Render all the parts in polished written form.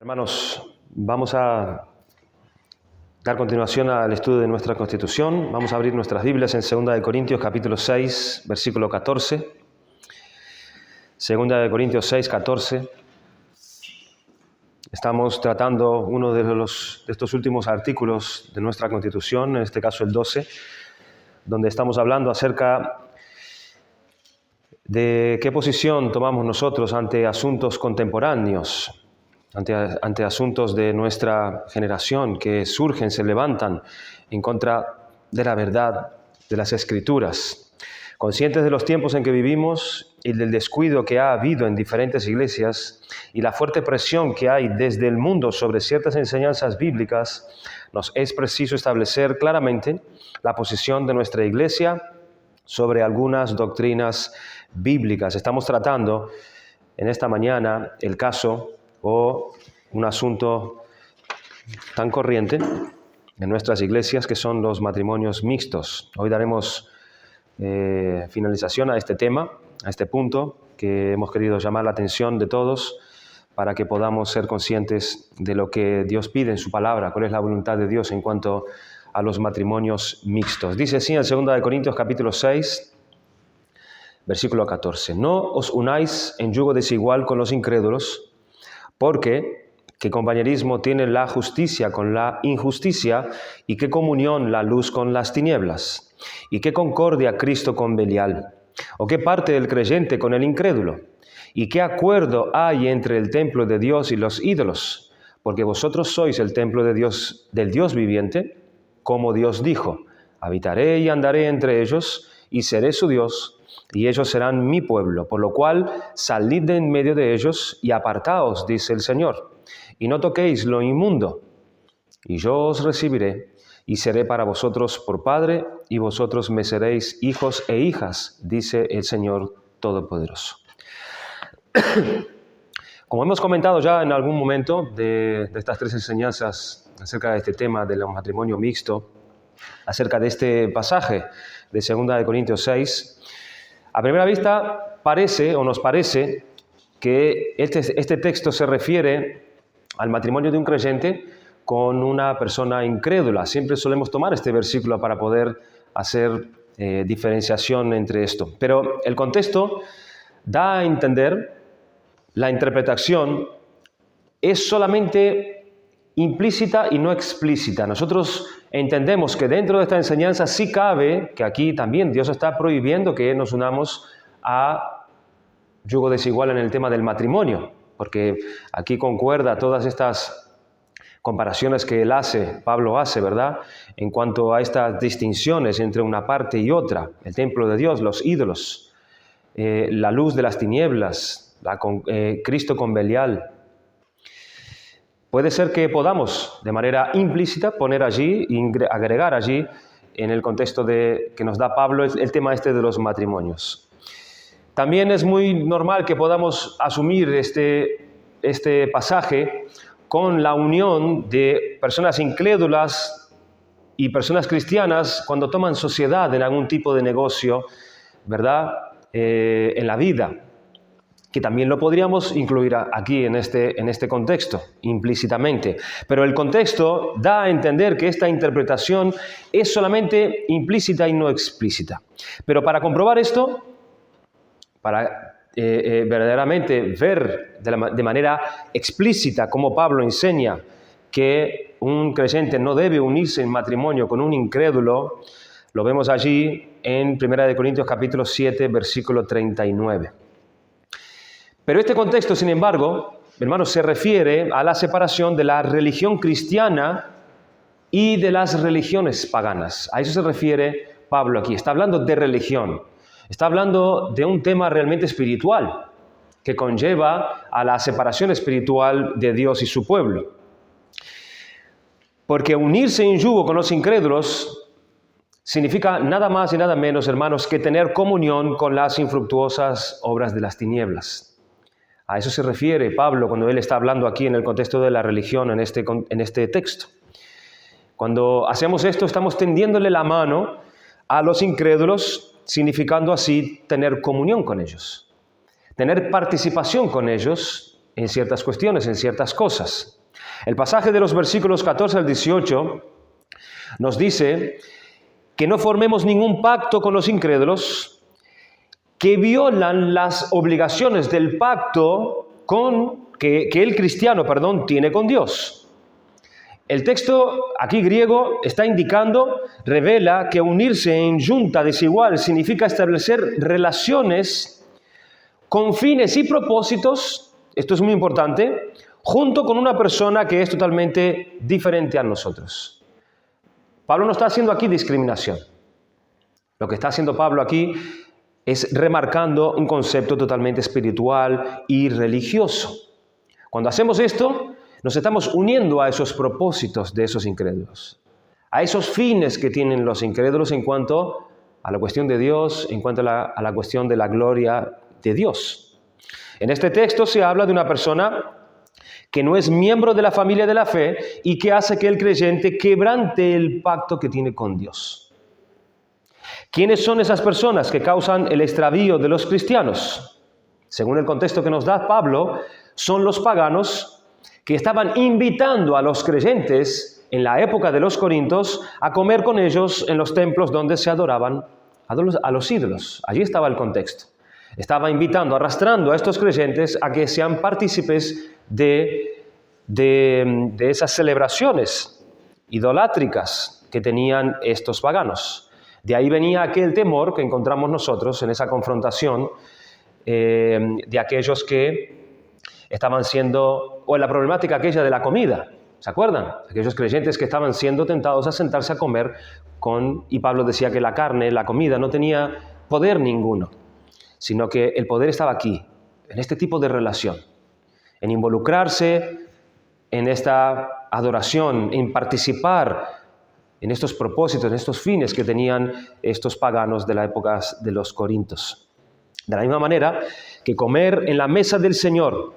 Hermanos, vamos a dar continuación al estudio de nuestra Constitución. Vamos a abrir nuestras Biblias en 2 Corintios capítulo 6, versículo 14. 2 Corintios 6, 14. Estamos tratando uno de estos últimos artículos de nuestra Constitución, en este caso el 12, donde estamos hablando acerca de qué posición tomamos nosotros ante asuntos contemporáneos, ante asuntos de nuestra generación que surgen, se levantan en contra de la verdad de las Escrituras. Conscientes de los tiempos en que vivimos y del descuido que ha habido en diferentes iglesias y la fuerte presión que hay desde el mundo sobre ciertas enseñanzas bíblicas, nos es preciso establecer claramente la posición de nuestra iglesia sobre algunas doctrinas bíblicas. Estamos tratando en esta mañana el caso o un asunto tan corriente en nuestras iglesias que son los matrimonios mixtos. Hoy daremos finalización a este tema, a este punto que hemos querido llamar la atención de todos para que podamos ser conscientes de lo que Dios pide en su palabra, cuál es la voluntad de Dios en cuanto a los matrimonios mixtos. Dice así en 2 Corintios capítulo 6, versículo 14. No os unáis en yugo desigual con los incrédulos, porque ¿qué compañerismo tiene la justicia con la injusticia? ¿Y qué comunión la luz con las tinieblas? ¿Y qué concordia Cristo con Belial? ¿O qué parte del creyente con el incrédulo? ¿Y qué acuerdo hay entre el templo de Dios y los ídolos? Porque vosotros sois el templo de Dios, del Dios viviente, como Dios dijo: habitaré y andaré entre ellos, y seré su Dios, y ellos serán mi pueblo, por lo cual salid de en medio de ellos y apartaos, dice el Señor, y no toquéis lo inmundo, y yo os recibiré, y seré para vosotros por Padre, y vosotros me seréis hijos e hijas, dice el Señor Todopoderoso. Como hemos comentado ya en algún momento de estas tres enseñanzas acerca de este tema del matrimonio mixto, acerca de este pasaje de 2 Corintios 6, a primera vista parece o nos parece que este texto se refiere al matrimonio de un creyente con una persona incrédula. Siempre solemos tomar este versículo para poder hacer diferenciación entre esto. Pero el contexto da a entender, la interpretación es solamente implícita y no explícita. Nosotros entendemos que dentro de esta enseñanza sí cabe que aquí también Dios está prohibiendo que nos unamos a yugo desigual en el tema del matrimonio, porque aquí concuerda todas estas comparaciones que Pablo hace, ¿verdad?, en cuanto a estas distinciones entre una parte y otra, el templo de Dios, los ídolos, la luz de las tinieblas, Cristo con Belial. Puede ser que podamos, de manera implícita, poner allí, agregar allí, en el contexto que nos da Pablo, el tema de los matrimonios. También es muy normal que podamos asumir este pasaje con la unión de personas incrédulas y personas cristianas cuando toman sociedad en algún tipo de negocio, ¿verdad?, en la vida, que también lo podríamos incluir aquí en este contexto, implícitamente. Pero el contexto da a entender que esta interpretación es solamente implícita y no explícita. Pero para comprobar esto, para verdaderamente ver de manera explícita cómo Pablo enseña que un creyente no debe unirse en matrimonio con un incrédulo, lo vemos allí en 1 Corintios capítulo 7, versículo 39. Pero este contexto, sin embargo, hermanos, se refiere a la separación de la religión cristiana y de las religiones paganas. A eso se refiere Pablo aquí. Está hablando de religión. Está hablando de un tema realmente espiritual que conlleva a la separación espiritual de Dios y su pueblo. Porque unirse en yugo con los incrédulos significa nada más y nada menos, hermanos, que tener comunión con las infructuosas obras de las tinieblas. A eso se refiere Pablo cuando él está hablando aquí en el contexto de la religión en este texto. Cuando hacemos esto, estamos tendiéndole la mano a los incrédulos, significando así tener comunión con ellos, tener participación con ellos en ciertas cuestiones, en ciertas cosas. El pasaje de los versículos 14 al 18 nos dice que no formemos ningún pacto con los incrédulos que violan las obligaciones del pacto que el cristiano, tiene con Dios. El texto aquí griego está indicando, revela que unirse en yunta desigual significa establecer relaciones con fines y propósitos, esto es muy importante, junto con una persona que es totalmente diferente a nosotros. Pablo no está haciendo aquí discriminación. Lo que está haciendo Pablo aquí es remarcando un concepto totalmente espiritual y religioso. Cuando hacemos esto, nos estamos uniendo a esos propósitos de esos incrédulos, a esos fines que tienen los incrédulos en cuanto a la cuestión de Dios, en cuanto a la cuestión de la gloria de Dios. En este texto se habla de una persona que no es miembro de la familia de la fe y que hace que el creyente quebrante el pacto que tiene con Dios. ¿Quiénes son esas personas que causan el extravío de los cristianos? Según el contexto que nos da Pablo, son los paganos que estaban invitando a los creyentes en la época de los Corintios a comer con ellos en los templos donde se adoraban a los ídolos. Allí estaba el contexto. Estaba invitando, arrastrando a estos creyentes a que sean partícipes de esas celebraciones idolátricas que tenían estos paganos. De ahí venía aquel temor que encontramos nosotros en esa confrontación de aquellos que estaban siendo, o en la problemática aquella de la comida, ¿se acuerdan? Aquellos creyentes que estaban siendo tentados a sentarse a comer y Pablo decía que la carne, la comida, no tenía poder ninguno, sino que el poder estaba aquí, en este tipo de relación, en involucrarse en esta adoración, en participar en estos propósitos, en estos fines que tenían estos paganos de la época de los Corintios. De la misma manera que comer en la mesa del Señor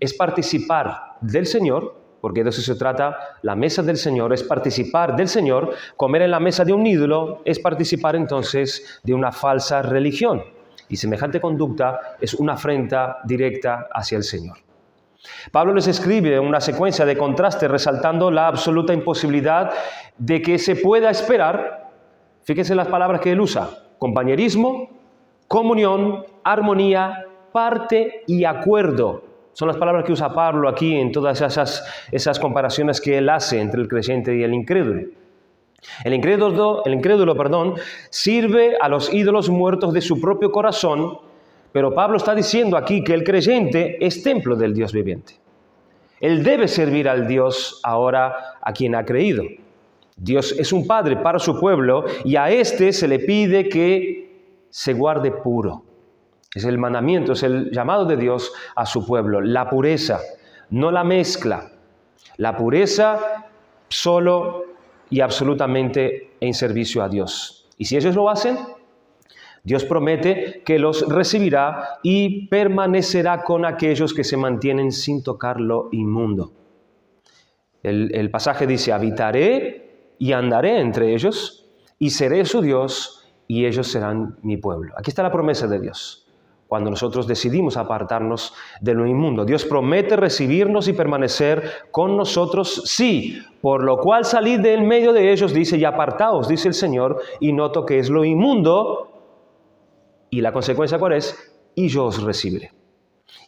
es participar del Señor, porque de eso se trata, la mesa del Señor es participar del Señor, comer en la mesa de un ídolo es participar entonces de una falsa religión. Y semejante conducta es una afrenta directa hacia el Señor. Pablo les escribe una secuencia de contrastes resaltando la absoluta imposibilidad de que se pueda esperar, fíjense las palabras que él usa, compañerismo, comunión, armonía, parte y acuerdo. Son las palabras que usa Pablo aquí en todas esas comparaciones que él hace entre el creyente y el incrédulo. El incrédulo, sirve a los ídolos muertos de su propio corazón, pero Pablo está diciendo aquí que el creyente es templo del Dios viviente. Él debe servir al Dios ahora a quien ha creído. Dios es un padre para su pueblo y a éste se le pide que se guarde puro. Es el mandamiento, es el llamado de Dios a su pueblo. La pureza, no la mezcla. La pureza solo y absolutamente en servicio a Dios. Y si ellos lo hacen, Dios promete que los recibirá y permanecerá con aquellos que se mantienen sin tocar lo inmundo. El pasaje dice, habitaré y andaré entre ellos y seré su Dios y ellos serán mi pueblo. Aquí está la promesa de Dios. Cuando nosotros decidimos apartarnos de lo inmundo, Dios promete recibirnos y permanecer con nosotros, sí, por lo cual salid del medio de ellos, dice, y apartaos, dice el Señor, y no toquéis lo inmundo. Y la consecuencia, ¿cuál es? Y yo os recibiré.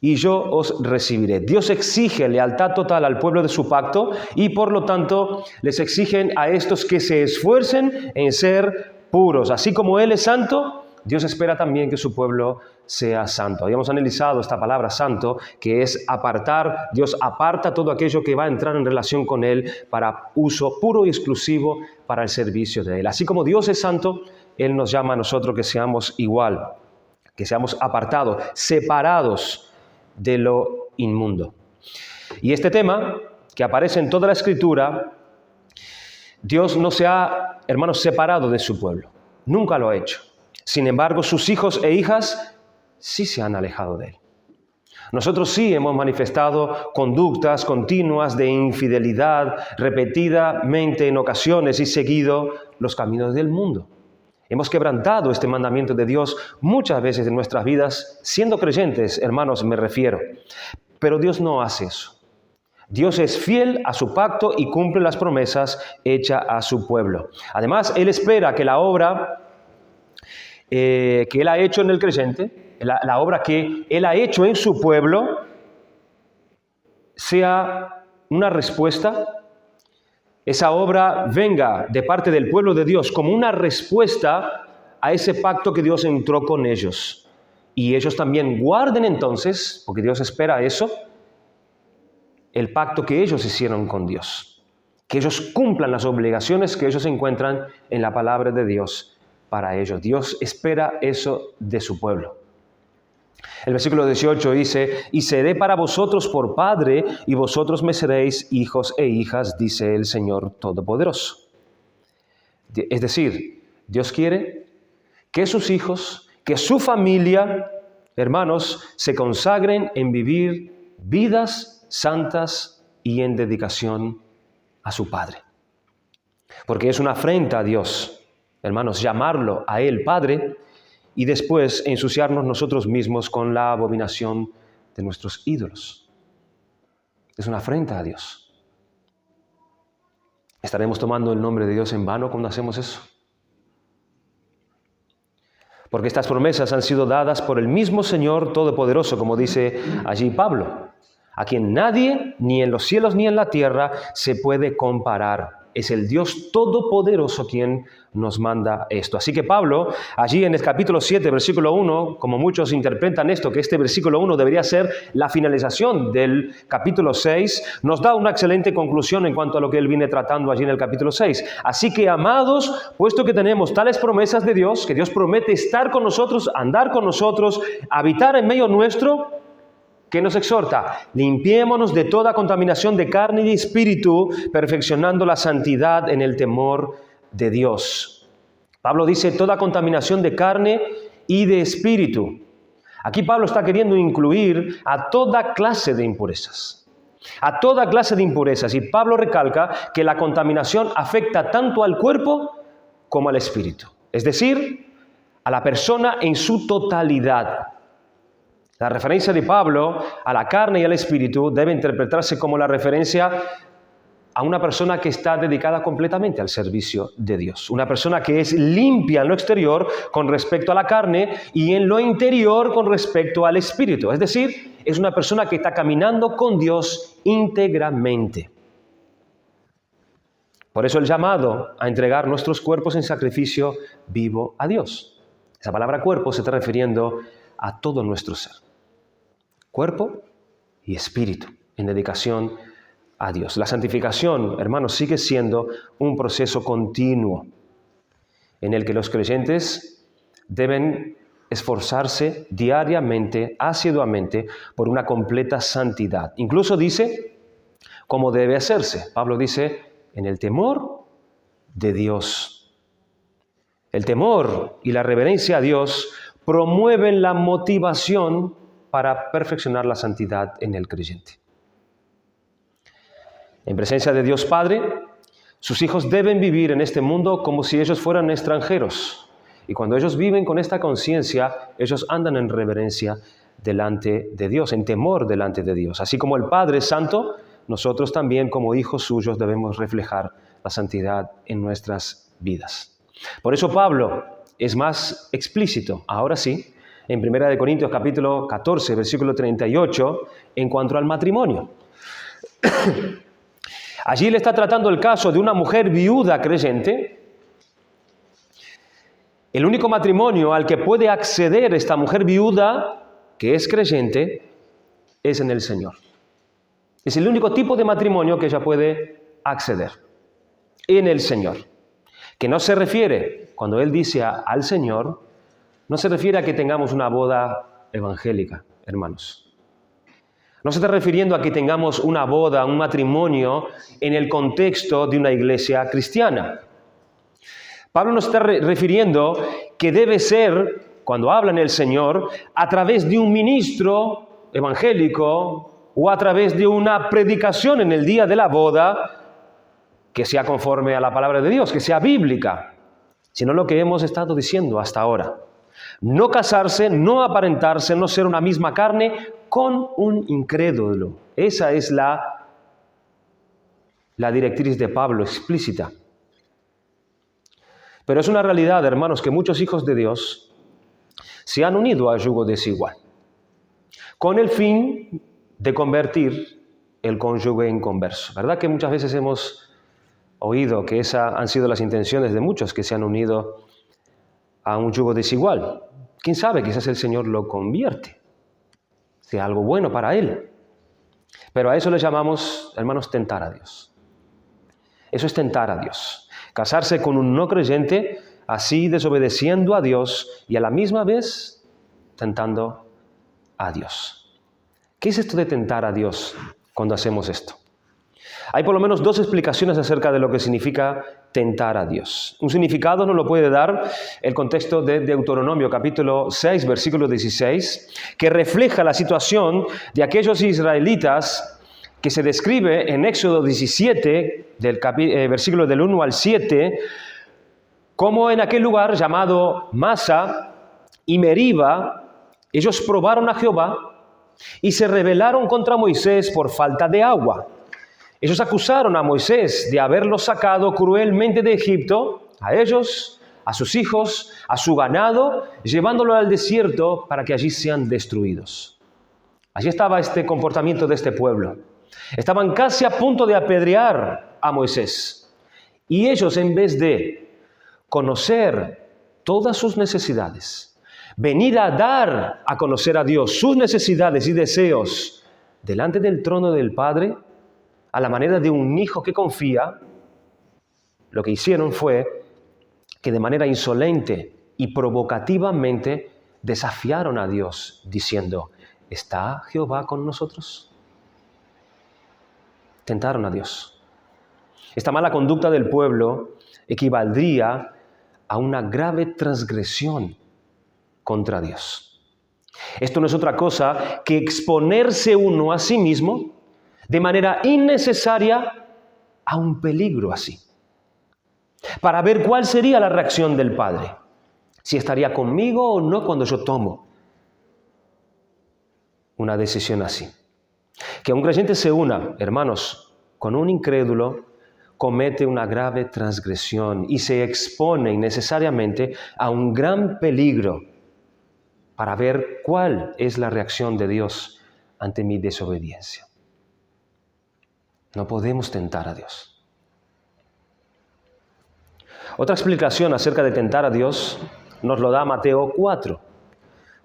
Y yo os recibiré. Dios exige lealtad total al pueblo de su pacto y por lo tanto les exigen a estos que se esfuercen en ser puros. Así como Él es santo, Dios espera también que su pueblo sea santo. Habíamos analizado esta palabra santo, que es apartar. Dios aparta todo aquello que va a entrar en relación con Él para uso puro y exclusivo para el servicio de Él. Así como Dios es santo, Él nos llama a nosotros que seamos igual, que seamos apartados, separados de lo inmundo. Y este tema, que aparece en toda la Escritura, Dios no se ha, hermanos, separado de su pueblo. Nunca lo ha hecho. Sin embargo, sus hijos e hijas sí se han alejado de Él. Nosotros sí hemos manifestado conductas continuas de infidelidad repetidamente en ocasiones y seguido los caminos del mundo. Hemos quebrantado este mandamiento de Dios muchas veces en nuestras vidas, siendo creyentes, hermanos, me refiero. Pero Dios no hace eso. Dios es fiel a su pacto y cumple las promesas hechas a su pueblo. Además, Él espera que la obra que Él ha hecho en el creyente, la obra que Él ha hecho en su pueblo, sea una respuesta. Esa obra venga de parte del pueblo de Dios como una respuesta a ese pacto que Dios entró con ellos. Y ellos también guarden entonces, porque Dios espera eso, el pacto que ellos hicieron con Dios. Que ellos cumplan las obligaciones que ellos encuentran en la palabra de Dios para ellos. Dios espera eso de su pueblo. El versículo 18 dice, y seré para vosotros por padre, y vosotros me seréis hijos e hijas, dice el Señor Todopoderoso. Es decir, Dios quiere que sus hijos, que su familia, hermanos, se consagren en vivir vidas santas y en dedicación a su Padre. Porque es una afrenta a Dios, hermanos, llamarlo a Él Padre y después ensuciarnos nosotros mismos con la abominación de nuestros ídolos. Es una afrenta a Dios. ¿Estaremos tomando el nombre de Dios en vano cuando hacemos eso? Porque estas promesas han sido dadas por el mismo Señor Todopoderoso, como dice allí Pablo, a quien nadie, ni en los cielos ni en la tierra, se puede comparar. Es el Dios Todopoderoso quien nos manda esto. Así que Pablo, allí en el capítulo 7, versículo 1, como muchos interpretan esto, que este versículo 1 debería ser la finalización del capítulo 6, nos da una excelente conclusión en cuanto a lo que él viene tratando allí en el capítulo 6. Así que, amados, puesto que tenemos tales promesas de Dios, que Dios promete estar con nosotros, andar con nosotros, habitar en medio nuestro, que nos exhorta, limpiémonos de toda contaminación de carne y de espíritu, perfeccionando la santidad en el temor de Dios. Pablo dice toda contaminación de carne y de espíritu. Aquí Pablo está queriendo incluir a toda clase de impurezas. A toda clase de impurezas. Y Pablo recalca que la contaminación afecta tanto al cuerpo como al espíritu. Es decir, a la persona en su totalidad. La referencia de Pablo a la carne y al espíritu debe interpretarse como la referencia a una persona que está dedicada completamente al servicio de Dios. Una persona que es limpia en lo exterior con respecto a la carne y en lo interior con respecto al espíritu. Es decir, es una persona que está caminando con Dios íntegramente. Por eso el llamado a entregar nuestros cuerpos en sacrificio vivo a Dios. Esa palabra cuerpo se está refiriendo a todo nuestro ser. Cuerpo y espíritu, en dedicación a Dios. La santificación, hermanos, sigue siendo un proceso continuo en el que los creyentes deben esforzarse diariamente, asiduamente, por una completa santidad. Incluso dice cómo debe hacerse. Pablo dice, en el temor de Dios. El temor y la reverencia a Dios promueven la motivación para perfeccionar la santidad en el creyente. En presencia de Dios Padre, sus hijos deben vivir en este mundo como si ellos fueran extranjeros. Y cuando ellos viven con esta conciencia, ellos andan en reverencia delante de Dios, en temor delante de Dios. Así como el Padre es santo, nosotros también como hijos suyos debemos reflejar la santidad en nuestras vidas. Por eso Pablo es más explícito, ahora sí, en 1 Corintios capítulo 14, versículo 38, en cuanto al matrimonio. Allí él está tratando el caso de una mujer viuda creyente. El único matrimonio al que puede acceder esta mujer viuda, que es creyente, es en el Señor. Es el único tipo de matrimonio que ella puede acceder, en el Señor. Que no se refiere, cuando él dice al Señor, no se refiere a que tengamos una boda evangélica, hermanos. No se está refiriendo a que tengamos una boda, un matrimonio en el contexto de una iglesia cristiana. Pablo nos está refiriendo que debe ser, cuando habla en el Señor, a través de un ministro evangélico o a través de una predicación en el día de la boda que sea conforme a la palabra de Dios, que sea bíblica, sino lo que hemos estado diciendo hasta ahora. No casarse, no aparentarse, no ser una misma carne con un incrédulo. Esa es la la directriz de Pablo explícita. Pero es una realidad, hermanos, que muchos hijos de Dios se han unido a yugo desigual, con el fin de convertir el cónyuge inconverso. ¿Verdad que muchas veces hemos oído que esas han sido las intenciones de muchos que se han unido a un yugo desigual? ¿Quién sabe? Quizás el Señor lo convierte, sea algo bueno para él. Pero a eso le llamamos, hermanos, tentar a Dios. Eso es tentar a Dios. Casarse con un no creyente, así desobedeciendo a Dios y a la misma vez tentando a Dios. ¿Qué es esto de tentar a Dios cuando hacemos esto? Hay por lo menos dos explicaciones acerca de lo que significa tentar a Dios. Un significado nos lo puede dar el contexto de Deuteronomio, capítulo 6, versículo 16, que refleja la situación de aquellos israelitas que se describe en Éxodo 17, versículo del 1 al 7, como en aquel lugar llamado Masa y Meriba, ellos probaron a Jehová y se rebelaron contra Moisés por falta de agua. Ellos acusaron a Moisés de haberlos sacado cruelmente de Egipto, a ellos, a sus hijos, a su ganado, llevándolo al desierto para que allí sean destruidos. Allí estaba este comportamiento de este pueblo. Estaban casi a punto de apedrear a Moisés. Y ellos, en vez de conocer todas sus necesidades, venir a dar a conocer a Dios sus necesidades y deseos delante del trono del Padre, a la manera de un hijo que confía, lo que hicieron fue que de manera insolente y provocativamente desafiaron a Dios, diciendo: ¿está Jehová con nosotros? Tentaron a Dios. Esta mala conducta del pueblo equivaldría a una grave transgresión contra Dios. Esto no es otra cosa que exponerse uno a sí mismo de manera innecesaria a un peligro así, para ver cuál sería la reacción del Padre, si estaría conmigo o no cuando yo tomo una decisión así. Que un creyente se una, hermanos, con un incrédulo, comete una grave transgresión y se expone innecesariamente a un gran peligro para ver cuál es la reacción de Dios ante mi desobediencia. No podemos tentar a Dios. Otra explicación acerca de tentar a Dios nos lo da Mateo 4,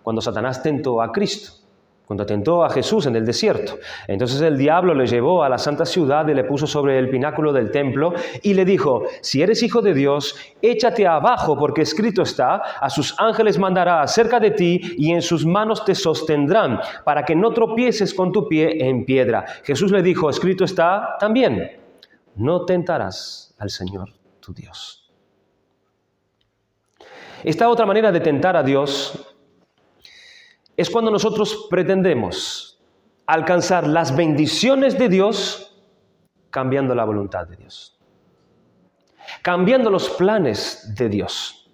cuando Satanás tentó a Cristo, cuando tentó a Jesús en el desierto. Entonces el diablo le llevó a la santa ciudad y le puso sobre el pináculo del templo y le dijo: si eres hijo de Dios, échate abajo, porque escrito está: a sus ángeles mandará acerca de ti y en sus manos te sostendrán, para que no tropieces con tu pie en piedra. Jesús le dijo: escrito está también: no tentarás al Señor tu Dios. Esta otra manera de tentar a Dios es cuando nosotros pretendemos alcanzar las bendiciones de Dios cambiando la voluntad de Dios, cambiando los planes de Dios,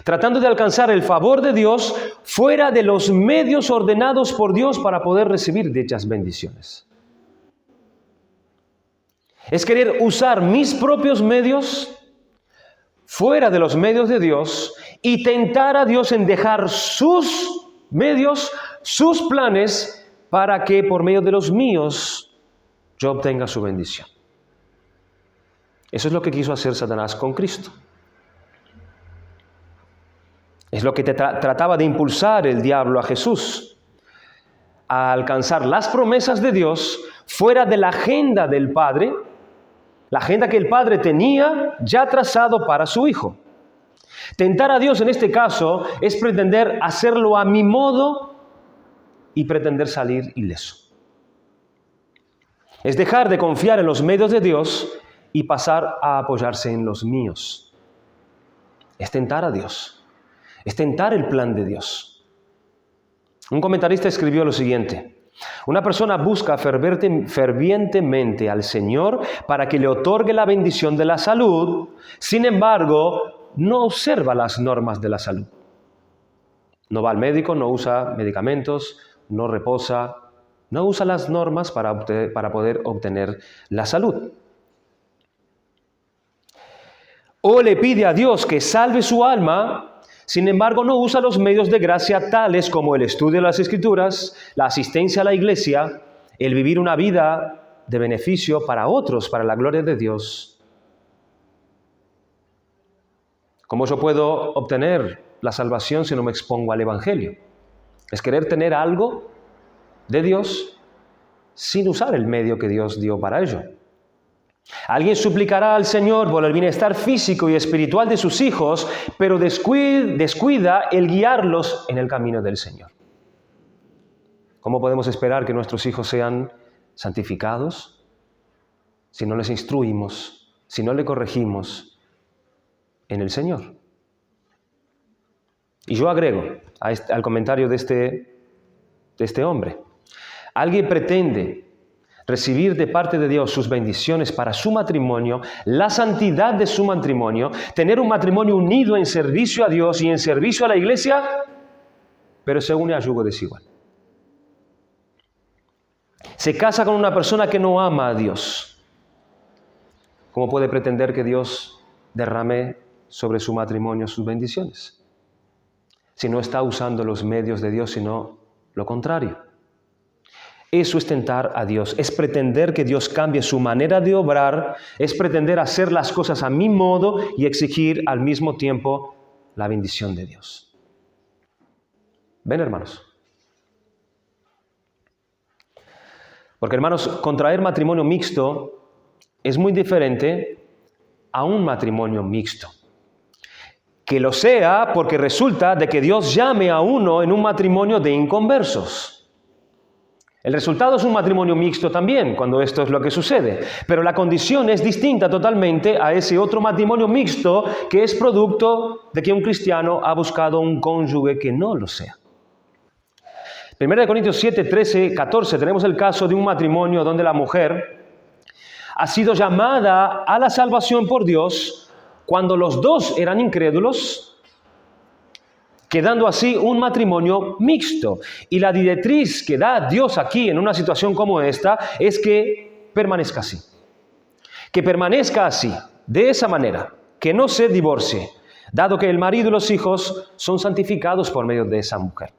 tratando de alcanzar el favor de Dios fuera de los medios ordenados por Dios para poder recibir dichas bendiciones. Es querer usar mis propios medios fuera de los medios de Dios y tentar a Dios en dejar sus medios, sus planes, para que por medio de los míos yo obtenga su bendición. Eso es lo que quiso hacer Satanás con Cristo. Es lo que trataba de impulsar el diablo a Jesús, a alcanzar las promesas de Dios fuera de la agenda del Padre, la agenda que el Padre tenía ya trazado para su Hijo. Tentar a Dios en este caso es pretender hacerlo a mi modo y pretender salir ileso. Es dejar de confiar en los medios de Dios y pasar a apoyarse en los míos. Es tentar a Dios. Es tentar el plan de Dios. Un comentarista escribió lo siguiente: una persona busca fervientemente al Señor para que le otorgue la bendición de la salud, sin embargo, no observa las normas de la salud. No va al médico, no usa medicamentos, no reposa, no usa las normas para poder obtener la salud. o le pide a Dios que salve su alma, sin embargo no usa los medios de gracia tales como el estudio de las Escrituras, la asistencia a la iglesia, el vivir una vida de beneficio para otros, para la gloria de Dios. ¿Cómo yo puedo obtener la salvación si no me expongo al Evangelio? Es querer tener algo de Dios sin usar el medio que Dios dio para ello. Alguien suplicará al Señor por el bienestar físico y espiritual de sus hijos, pero descuida el guiarlos en el camino del Señor. ¿Cómo podemos esperar que nuestros hijos sean santificados si no les instruimos, si no les corregimos en el Señor? Y yo agrego al comentario de este hombre: alguien pretende recibir de parte de Dios sus bendiciones para su matrimonio, la santidad de su matrimonio, tener un matrimonio unido en servicio a Dios y en servicio a la iglesia, pero se une a yugo desigual. Se casa con una persona que no ama a Dios. ¿Cómo puede pretender que Dios derrame sobre su matrimonio sus bendiciones? Si no está usando los medios de Dios, sino lo contrario. Eso es tentar a Dios, es pretender que Dios cambie su manera de obrar, es pretender hacer las cosas a mi modo y exigir al mismo tiempo la bendición de Dios. ¿Ven, hermanos? Porque, hermanos, contraer matrimonio mixto es muy diferente a un matrimonio mixto. Que lo sea porque resulta de que Dios llame a uno en un matrimonio de inconversos. El resultado es un matrimonio mixto también, cuando esto es lo que sucede. Pero la condición es distinta totalmente a ese otro matrimonio mixto que es producto de que un cristiano ha buscado un cónyuge que no lo sea. 1 Corintios 7, 13, 14 tenemos el caso de un matrimonio donde la mujer ha sido llamada a la salvación por Dios cuando los dos eran incrédulos, quedando así un matrimonio mixto. Y la directriz que da Dios aquí en una situación como esta es que permanezca así. Que permanezca así, de esa manera, que no se divorcie, dado que el marido y los hijos son santificados por medio de esa mujer.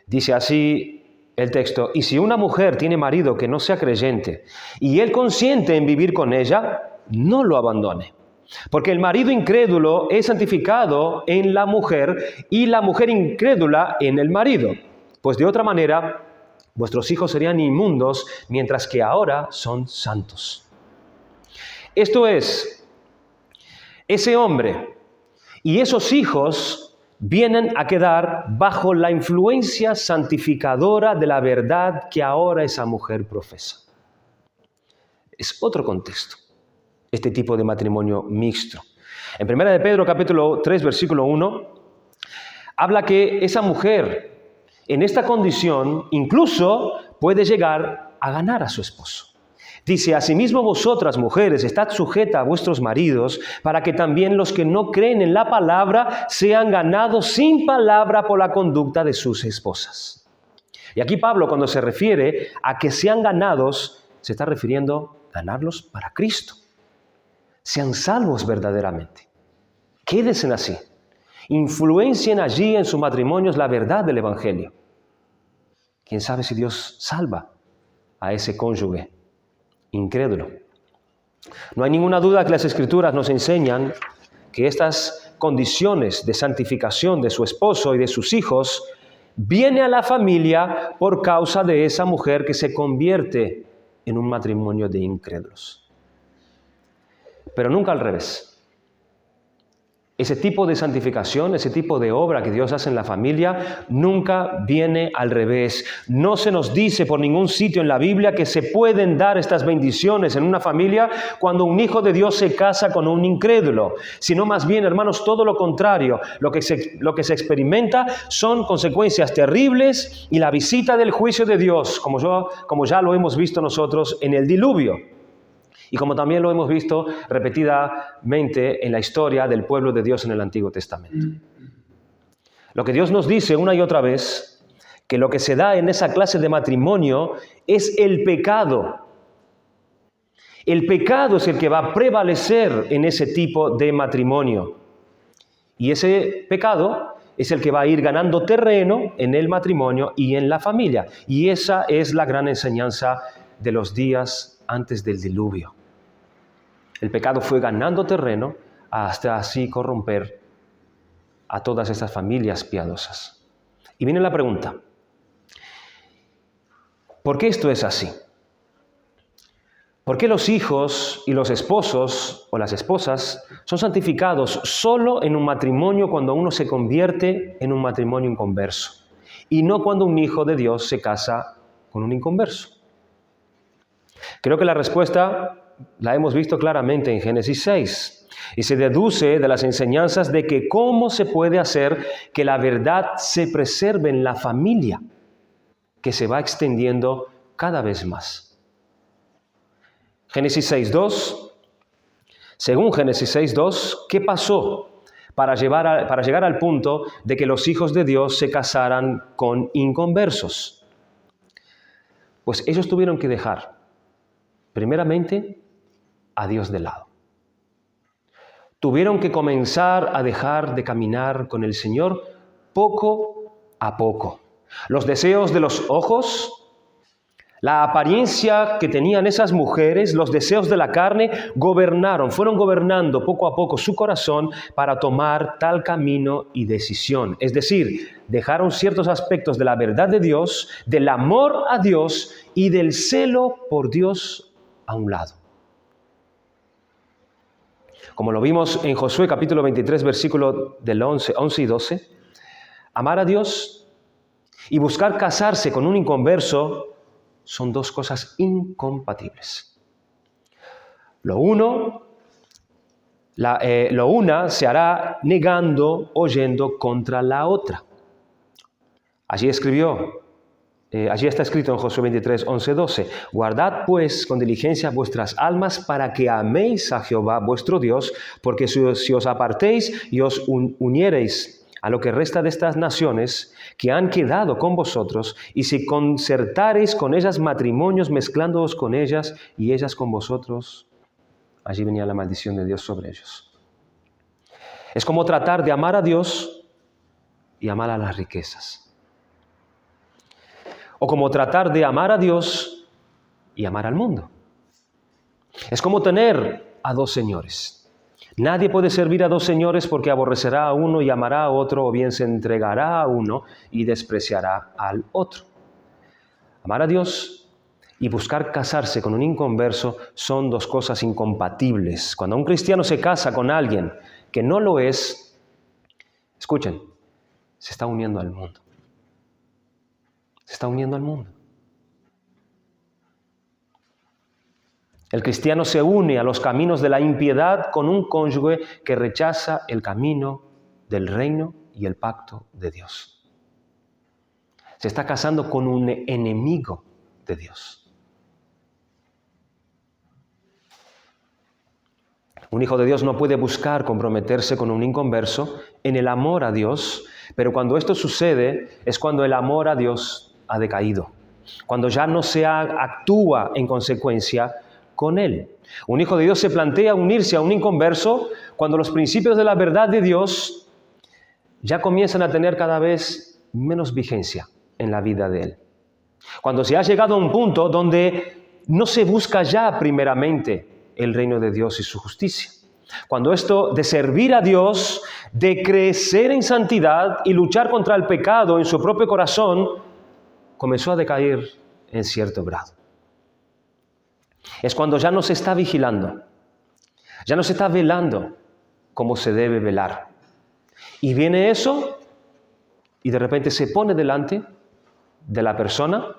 Dice así el texto: y si una mujer tiene marido que no sea creyente y él consiente en vivir con ella, no lo abandone. Porque el marido incrédulo es santificado en la mujer y la mujer incrédula en el marido. Pues de otra manera, vuestros hijos serían inmundos, mientras que ahora son santos. Esto es, ese hombre y esos hijos vienen a quedar bajo la influencia santificadora de la verdad que ahora esa mujer profesa. Es otro contexto este tipo de matrimonio mixto. En 1 de Pedro, capítulo 3, versículo 1, habla que esa mujer, en esta condición, incluso puede llegar a ganar a su esposo. Dice: asimismo vosotras, mujeres, estad sujetas a vuestros maridos, para que también los que no creen en la palabra sean ganados sin palabra por la conducta de sus esposas. Y aquí Pablo, cuando se refiere a que sean ganados, se está refiriendo a ganarlos para Cristo. Sean salvos verdaderamente. Quédense así. Influencien allí en sus matrimonios la verdad del Evangelio. ¿Quién sabe si Dios salva a ese cónyuge incrédulo? No hay ninguna duda que las Escrituras nos enseñan que estas condiciones de santificación de su esposo y de sus hijos viene a la familia por causa de esa mujer que se convierte en un matrimonio de incrédulos. Pero nunca al revés. Ese tipo de santificación, ese tipo de obra que Dios hace en la familia, nunca viene al revés. No se nos dice por ningún sitio en la Biblia que se pueden dar estas bendiciones en una familia cuando un hijo de Dios se casa con un incrédulo. Sino más bien, hermanos, todo lo contrario. Lo que se experimenta son consecuencias terribles y la visita del juicio de Dios, como ya lo hemos visto nosotros en el diluvio. Y como también lo hemos visto repetidamente en la historia del pueblo de Dios en el Antiguo Testamento. Lo que Dios nos dice una y otra vez, que lo que se da en esa clase de matrimonio es el pecado. El pecado es el que va a prevalecer en ese tipo de matrimonio. Y ese pecado es el que va a ir ganando terreno en el matrimonio y en la familia. Y esa es la gran enseñanza de los días antes del diluvio. El pecado fue ganando terreno hasta así corromper a todas estas familias piadosas. Y viene la pregunta, ¿por qué esto es así? ¿Por qué los hijos y los esposos o las esposas son santificados solo en un matrimonio cuando uno se convierte en un matrimonio inconverso y no cuando un hijo de Dios se casa con un inconverso? Creo que la respuesta la hemos visto claramente en Génesis 6 y se deduce de las enseñanzas de que cómo se puede hacer que la verdad se preserve en la familia, que se va extendiendo cada vez más. Génesis 6.2, según Génesis 6.2, ¿qué pasó para llegar al punto de que los hijos de Dios se casaran con inconversos? Pues ellos tuvieron que dejar, primeramente, a Dios de lado. Tuvieron que comenzar a dejar de caminar con el Señor poco a poco. Los deseos de los ojos, la apariencia que tenían esas mujeres, los deseos de la carne, fueron gobernando poco a poco su corazón para tomar tal camino y decisión. Es decir, dejaron ciertos aspectos de la verdad de Dios, del amor a Dios y del celo por Dios a un lado. Como lo vimos en Josué capítulo 23, versículo del 11 y 12, amar a Dios y buscar casarse con un inconverso son dos cosas incompatibles. Lo una se hará negando o yendo contra la otra. Allí está escrito en Josué 23, 11, 12. Guardad pues con diligencia vuestras almas para que améis a Jehová vuestro Dios, porque si os apartéis y os uniereis a lo que resta de estas naciones que han quedado con vosotros, y si concertareis con ellas matrimonios mezclándoos con ellas y ellas con vosotros, allí venía la maldición de Dios sobre ellos. Es como tratar de amar a Dios y amar a las riquezas. O como tratar de amar a Dios y amar al mundo. Es como tener a dos señores. Nadie puede servir a dos señores porque aborrecerá a uno y amará a otro, o bien se entregará a uno y despreciará al otro. Amar a Dios y buscar casarse con un inconverso son dos cosas incompatibles. Cuando un cristiano se casa con alguien que no lo es, escuchen, se está uniendo al mundo. Se está uniendo al mundo. El cristiano se une a los caminos de la impiedad con un cónyuge que rechaza el camino del reino y el pacto de Dios. Se está casando con un enemigo de Dios. Un hijo de Dios no puede buscar comprometerse con un inconverso en el amor a Dios, pero cuando esto sucede es cuando el amor a Dios ha decaído, cuando ya no se actúa en consecuencia con él. Un hijo de Dios se plantea unirse a un inconverso cuando los principios de la verdad de Dios ya comienzan a tener cada vez menos vigencia en la vida de él. Cuando se ha llegado a un punto donde no se busca ya primeramente el reino de Dios y su justicia. Cuando esto de servir a Dios, de crecer en santidad y luchar contra el pecado en su propio corazón, comenzó a decaer en cierto grado. Es cuando ya no se está vigilando, ya no se está velando como se debe velar. Y viene eso y de repente se pone delante de la persona,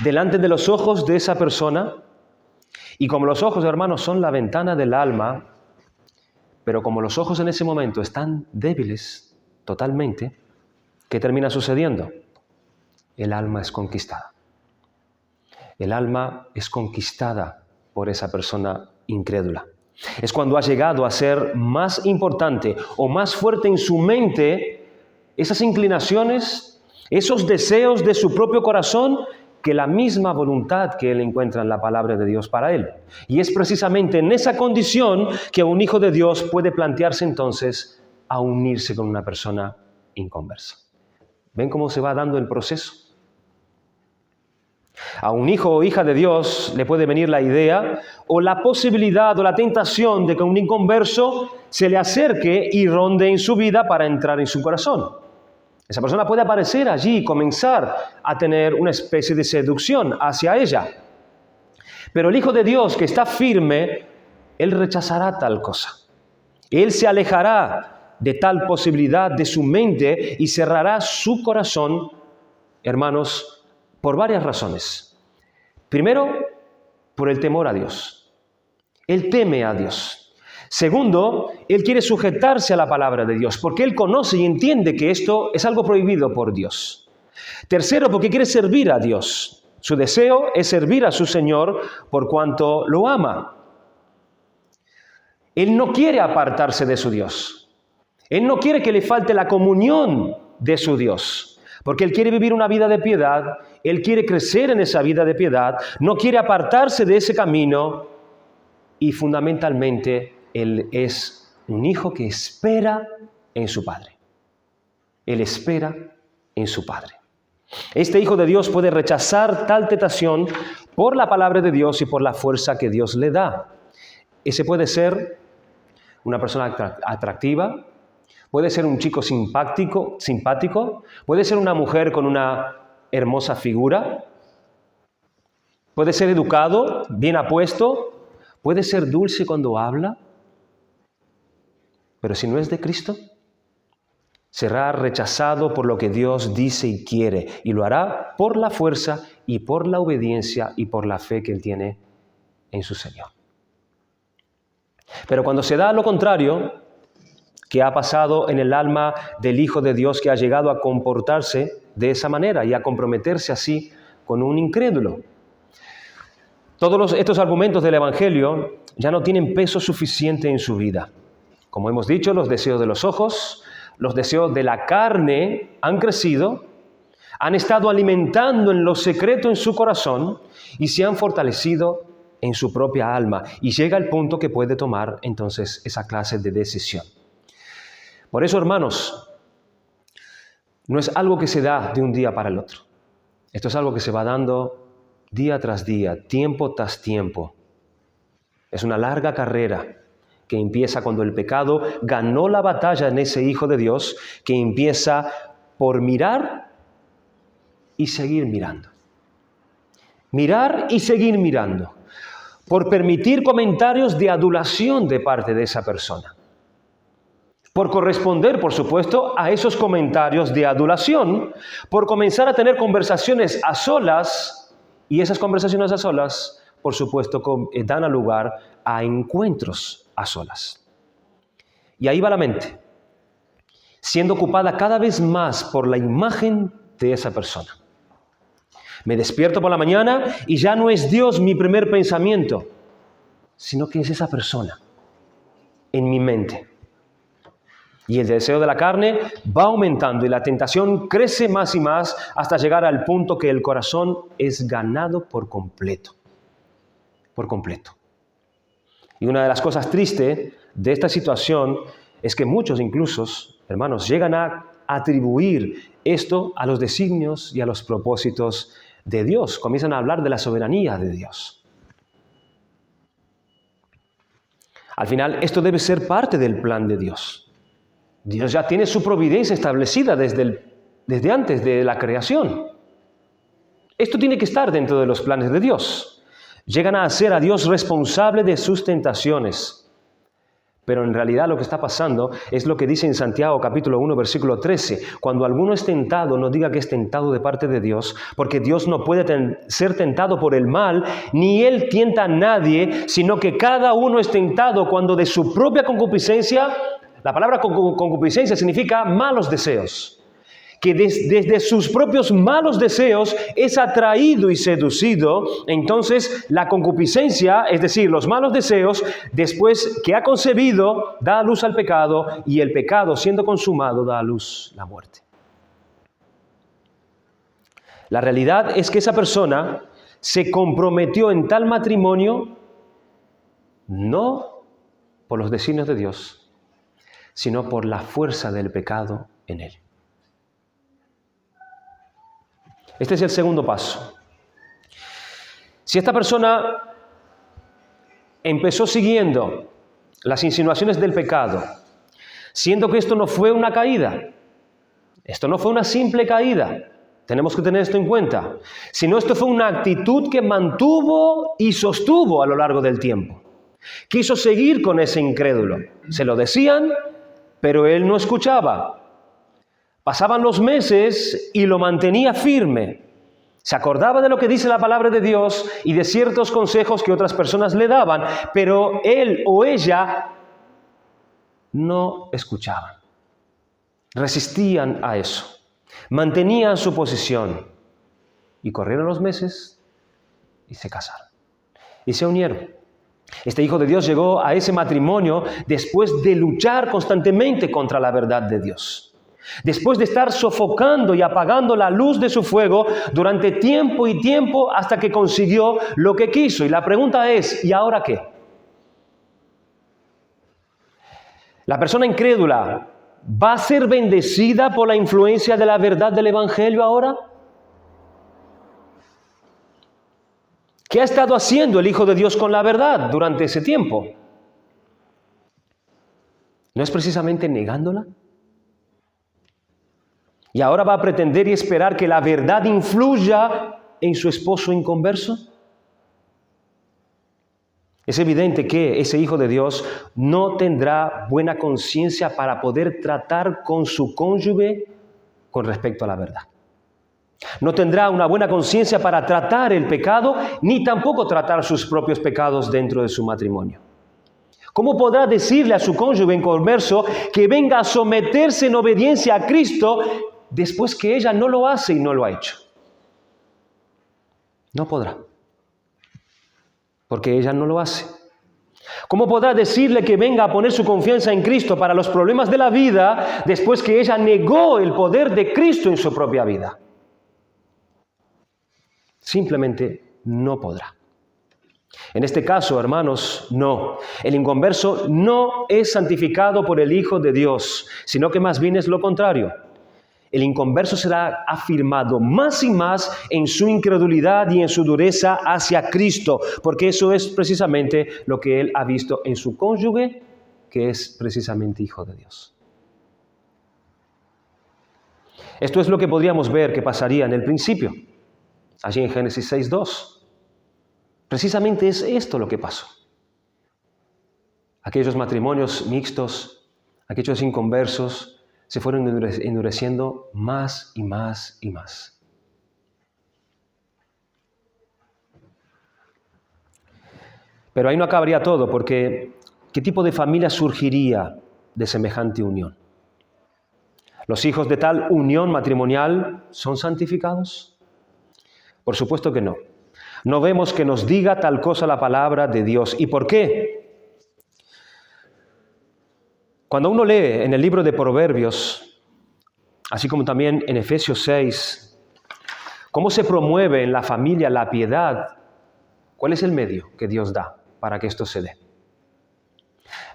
delante de los ojos de esa persona, y como los ojos, hermanos, son la ventana del alma, pero como los ojos en ese momento están débiles totalmente, ¿qué termina sucediendo? El alma es conquistada. El alma es conquistada por esa persona incrédula. Es cuando ha llegado a ser más importante o más fuerte en su mente esas inclinaciones, esos deseos de su propio corazón, que la misma voluntad que él encuentra en la palabra de Dios para él. Y es precisamente en esa condición que un hijo de Dios puede plantearse entonces a unirse con una persona inconversa. ¿Ven cómo se va dando el proceso? A un hijo o hija de Dios le puede venir la idea o la posibilidad o la tentación de que un inconverso se le acerque y ronde en su vida para entrar en su corazón. Esa persona puede aparecer allí y comenzar a tener una especie de seducción hacia ella. Pero el Hijo de Dios que está firme, él rechazará tal cosa. Él se alejará de tal posibilidad de su mente y cerrará su corazón, hermanos, por varias razones. Primero, por el temor a Dios. Él teme a Dios. Segundo, él quiere sujetarse a la palabra de Dios, porque él conoce y entiende que esto es algo prohibido por Dios. Tercero, porque quiere servir a Dios. Su deseo es servir a su Señor por cuanto lo ama. Él no quiere apartarse de su Dios. Él no quiere que le falte la comunión de su Dios, porque él quiere vivir una vida de piedad, él quiere crecer en esa vida de piedad, no quiere apartarse de ese camino y fundamentalmente él es un hijo que espera en su Padre. Él espera en su Padre. Este Hijo de Dios puede rechazar tal tentación por la palabra de Dios y por la fuerza que Dios le da. Ese puede ser una persona atractiva, puede ser un chico simpático, puede ser una mujer con una hermosa figura, puede ser educado, bien apuesto, puede ser dulce cuando habla, pero si no es de Cristo, será rechazado por lo que Dios dice y quiere, y lo hará por la fuerza y por la obediencia y por la fe que él tiene en su Señor. Pero cuando se da lo contrario, que ha pasado en el alma del Hijo de Dios que ha llegado a comportarse de esa manera y a comprometerse así con un incrédulo. Todos estos argumentos del Evangelio ya no tienen peso suficiente en su vida. Como hemos dicho, los deseos de los ojos, los deseos de la carne han crecido, han estado alimentando en lo secreto en su corazón y se han fortalecido en su propia alma. Y llega el punto que puede tomar entonces esa clase de decisión. Por eso, hermanos, no es algo que se da de un día para el otro. Esto es algo que se va dando día tras día, tiempo tras tiempo. Es una larga carrera que empieza cuando el pecado ganó la batalla en ese Hijo de Dios, que empieza por mirar y seguir mirando. Mirar y seguir mirando. Por permitir comentarios de adulación de parte de esa persona. Por corresponder, por supuesto, a esos comentarios de adulación, por comenzar a tener conversaciones a solas, y esas conversaciones a solas, por supuesto, dan lugar a encuentros a solas. Y ahí va la mente, siendo ocupada cada vez más por la imagen de esa persona. Me despierto por la mañana y ya no es Dios mi primer pensamiento, sino que es esa persona en mi mente. Y el deseo de la carne va aumentando y la tentación crece más y más hasta llegar al punto que el corazón es ganado por completo. Por completo. Y una de las cosas tristes de esta situación es que muchos incluso, hermanos, llegan a atribuir esto a los designios y a los propósitos de Dios. Comienzan a hablar de la soberanía de Dios. Al final, esto debe ser parte del plan de Dios. Dios ya tiene su providencia establecida desde antes de la creación. Esto tiene que estar dentro de los planes de Dios. Llegan a hacer a Dios responsable de sus tentaciones. Pero en realidad lo que está pasando es lo que dice en Santiago capítulo 1, versículo 13. Cuando alguno es tentado, no diga que es tentado de parte de Dios, porque Dios no puede ser tentado por el mal, ni Él tienta a nadie, sino que cada uno es tentado cuando de su propia concupiscencia. La palabra concupiscencia significa malos deseos. Que desde sus propios malos deseos es atraído y seducido. Entonces la concupiscencia, es decir, los malos deseos, después que ha concebido, da a luz al pecado, y el pecado, siendo consumado, da a luz la muerte. La realidad es que esa persona se comprometió en tal matrimonio no por los designios de Dios, sino por la fuerza del pecado en él. Este es el segundo paso. Si esta persona empezó siguiendo las insinuaciones del pecado, siendo que esto no fue una caída, esto no fue una simple caída, tenemos que tener esto en cuenta, sino esto fue una actitud que mantuvo y sostuvo a lo largo del tiempo. Quiso seguir con ese incrédulo. Se lo decían, pero él no escuchaba. Pasaban los meses y lo mantenía firme. Se acordaba de lo que dice la palabra de Dios y de ciertos consejos que otras personas le daban, pero él o ella no escuchaban. Resistían a eso. Mantenían su posición. Y corrieron los meses y se casaron. Y se unieron. Este Hijo de Dios llegó a ese matrimonio después de luchar constantemente contra la verdad de Dios. Después de estar sofocando y apagando la luz de su fuego durante tiempo y tiempo hasta que consiguió lo que quiso. Y la pregunta es, ¿y ahora qué? La persona incrédula ¿va a ser bendecida por la influencia de la verdad del Evangelio ahora? ¿Qué ha estado haciendo el Hijo de Dios con la verdad durante ese tiempo? ¿No es precisamente negándola? ¿Y ahora va a pretender y esperar que la verdad influya en su esposo inconverso? Es evidente que ese Hijo de Dios no tendrá buena conciencia para poder tratar con su cónyuge con respecto a la verdad. No tendrá una buena conciencia para tratar el pecado, ni tampoco tratar sus propios pecados dentro de su matrimonio. ¿Cómo podrá decirle a su cónyuge inconverso que venga a someterse en obediencia a Cristo después que ella no lo hace y no lo ha hecho? No podrá, porque ella no lo hace. ¿Cómo podrá decirle que venga a poner su confianza en Cristo para los problemas de la vida después que ella negó el poder de Cristo en su propia vida? Simplemente no podrá. En este caso, hermanos, no. El inconverso no es santificado por el Hijo de Dios, sino que más bien es lo contrario. El inconverso será afirmado más y más en su incredulidad y en su dureza hacia Cristo, porque eso es precisamente lo que él ha visto en su cónyuge, que es precisamente Hijo de Dios. Esto es lo que podríamos ver que pasaría en el principio, allí en Génesis 6:2. Precisamente es esto lo que pasó. Aquellos matrimonios mixtos, aquellos inconversos, se fueron endureciendo más y más y más. Pero ahí no acabaría todo, porque ¿qué tipo de familia surgiría de semejante unión? ¿Los hijos de tal unión matrimonial son santificados? Por supuesto que no. No vemos que nos diga tal cosa la palabra de Dios. ¿Y por qué? Cuando uno lee en el libro de Proverbios, así como también en Efesios 6, cómo se promueve en la familia la piedad, ¿cuál es el medio que Dios da para que esto se dé?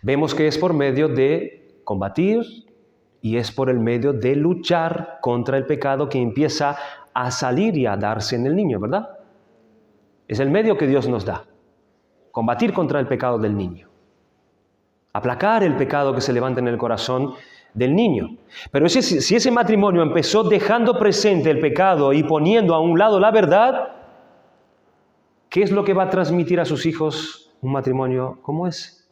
Vemos que es por medio de combatir y es por el medio de luchar contra el pecado que empieza a salir y a darse en el niño, ¿verdad? Es el medio que Dios nos da. Combatir contra el pecado del niño. Aplacar el pecado que se levanta en el corazón del niño. Pero si ese matrimonio empezó dejando presente el pecado y poniendo a un lado la verdad, ¿qué es lo que va a transmitir a sus hijos un matrimonio como ese?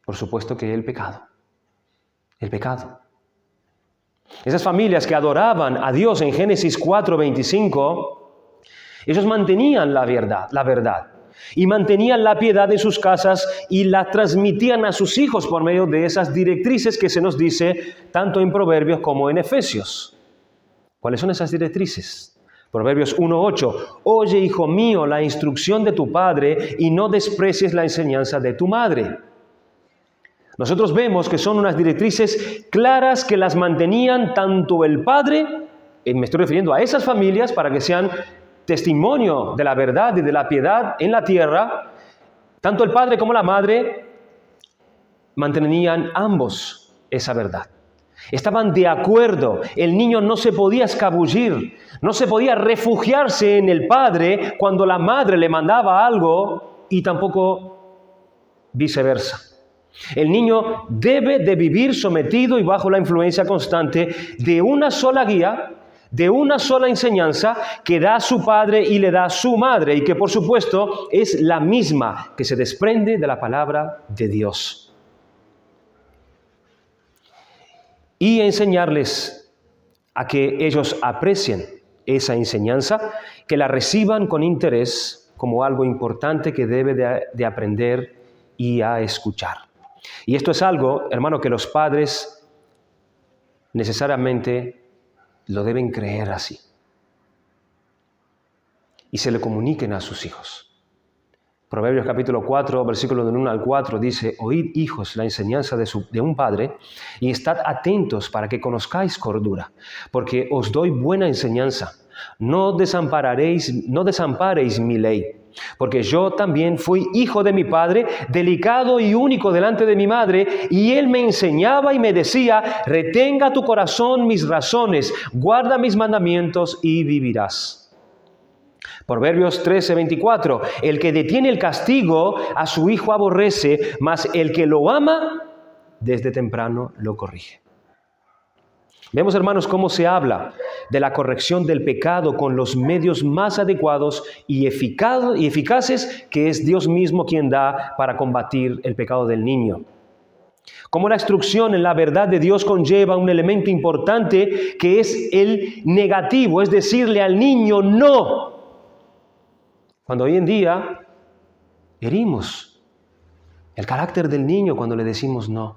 Por supuesto que el pecado. El pecado. Esas familias que adoraban a Dios en Génesis 4:25, ellos mantenían la verdad, y mantenían la piedad en sus casas y la transmitían a sus hijos por medio de esas directrices que se nos dice tanto en Proverbios como en Efesios. ¿Cuáles son esas directrices? Proverbios 1:8. Oye, hijo mío, la instrucción de tu padre y no desprecies la enseñanza de tu madre. Nosotros vemos que son unas directrices claras que las mantenían tanto el padre me estoy refiriendo a esas familias para que sean testimonio de la verdad y de la piedad en la tierra. Tanto el padre como la madre mantenían ambos esa verdad. Estaban de acuerdo. El niño no se podía escabullir, no se podía refugiarse en el padre cuando la madre le mandaba algo y tampoco viceversa. El niño debe de vivir sometido y bajo la influencia constante de una sola guía, de una sola enseñanza que da su padre y le da su madre, y que por supuesto es la misma que se desprende de la palabra de Dios. Y enseñarles a que ellos aprecien esa enseñanza, que la reciban con interés como algo importante que debe de aprender y a escuchar. Y esto es algo, hermano, que los padres necesariamente lo deben creer así. Y se le comuniquen a sus hijos. Proverbios capítulo 4, versículo del 1 al 4 dice: oíd, hijos, la enseñanza de un padre, y estad atentos para que conozcáis cordura, porque os doy buena enseñanza. No desamparéis mi ley, porque yo también fui hijo de mi padre, delicado y único delante de mi madre, y él me enseñaba y me decía: retenga tu corazón mis razones, guarda mis mandamientos y vivirás. Proverbios 13:24, el que detiene el castigo a su hijo aborrece, mas el que lo ama desde temprano lo corrige. Vemos, hermanos, cómo se habla de la corrección del pecado con los medios más adecuados y eficaces que es Dios mismo quien da para combatir el pecado del niño. Como la instrucción en la verdad de Dios conlleva un elemento importante que es el negativo, es decirle al niño no. Cuando hoy en día herimos el carácter del niño cuando le decimos no.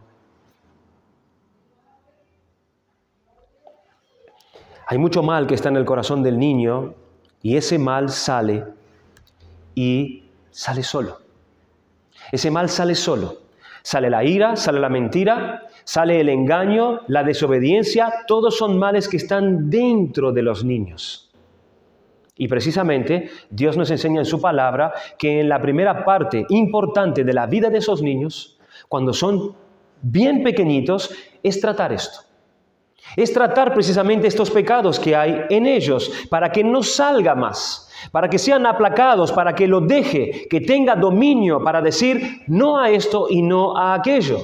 Hay mucho mal que está en el corazón del niño y ese mal sale solo. Ese mal sale solo. Sale la ira, sale la mentira, sale el engaño, la desobediencia. Todos son males que están dentro de los niños. Y precisamente Dios nos enseña en su palabra que en la primera parte importante de la vida de esos niños, cuando son bien pequeñitos, es tratar esto. Es tratar precisamente estos pecados que hay en ellos para que no salga más, para que sean aplacados, para que lo deje, que tenga dominio para decir no a esto y no a aquello.